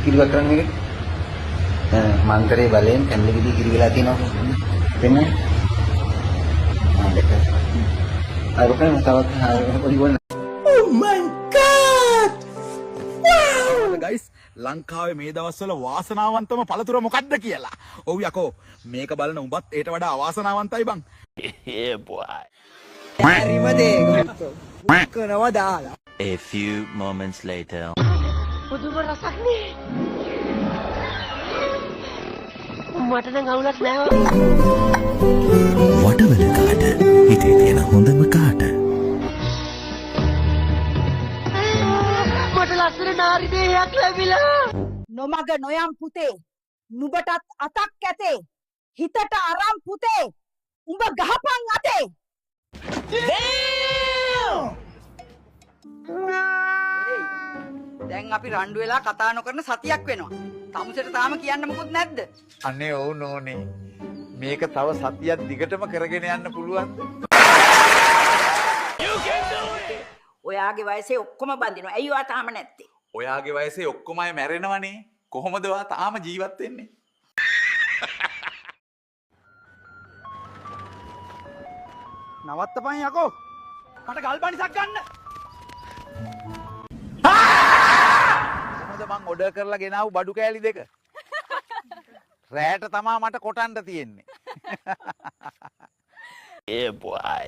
කිරිවක් කරන්න මේක. මන්තරේ බලෙන් කැන්ඩල් ගෙඩි කිරි වෙලා තියෙනවා. දෙන්නේ. දෙක. අර කොහේ තවත් පොඩි ගොන්න. Oh my god! Wow! Guys, ලංකාවේ මේ දවස්වල වාසනාවන්තම පළතුර මොකක්ද කියලා. ඔව් යකෝ මේක බලන උඹත් ඒට වඩා අවාසනාවන්තයි බං. Yeah, boy. හරිම දේ ගොල්ලෝ. කරනවා දාලා. A few moments later. පුදුම රසක් නේ. මට නම් අවුලක් නෑ. වටවල කාට හිතේ තියෙන හොඳම කාට මට ලස්සන නාරි දේහයක් ලැබිලා. නොමග නොයම් පුතේ නුඹටත් අතක් ඇතේ හිතට අරන් පුතේ උඹ ගහපන් අතේ දැන් අපි රණ්ඩු වෙලා කතා නොකරන සතියක් වෙනවා. තමුසෙට තාම කියන්න මොකුත් නැද්ද? අනේ ඔව් නෝනේ. මේක තව සතියක් දිගටම කරගෙන යන්න පුළුවන්ද? ඔයාගේ වයසේ ඔක්කොම බඳිනවා. ඇයි ඔයා තාම නැත්තේ? ඔයාගේ වයසේ ඔක්කොම අය මැරෙනවනේ. කොහොමද ඔයා තාම ජීවත් වෙන්නේ? නවත්තපන් යකෝ. මට ගල් බනිසක් ගන්න. කොහොමද මං ඔඩර් කරලා ගෙනාවු බඩු කෑලි දෙක? රෑට තමා මට කොටන්න තියෙන්නේ. Yeah, boy.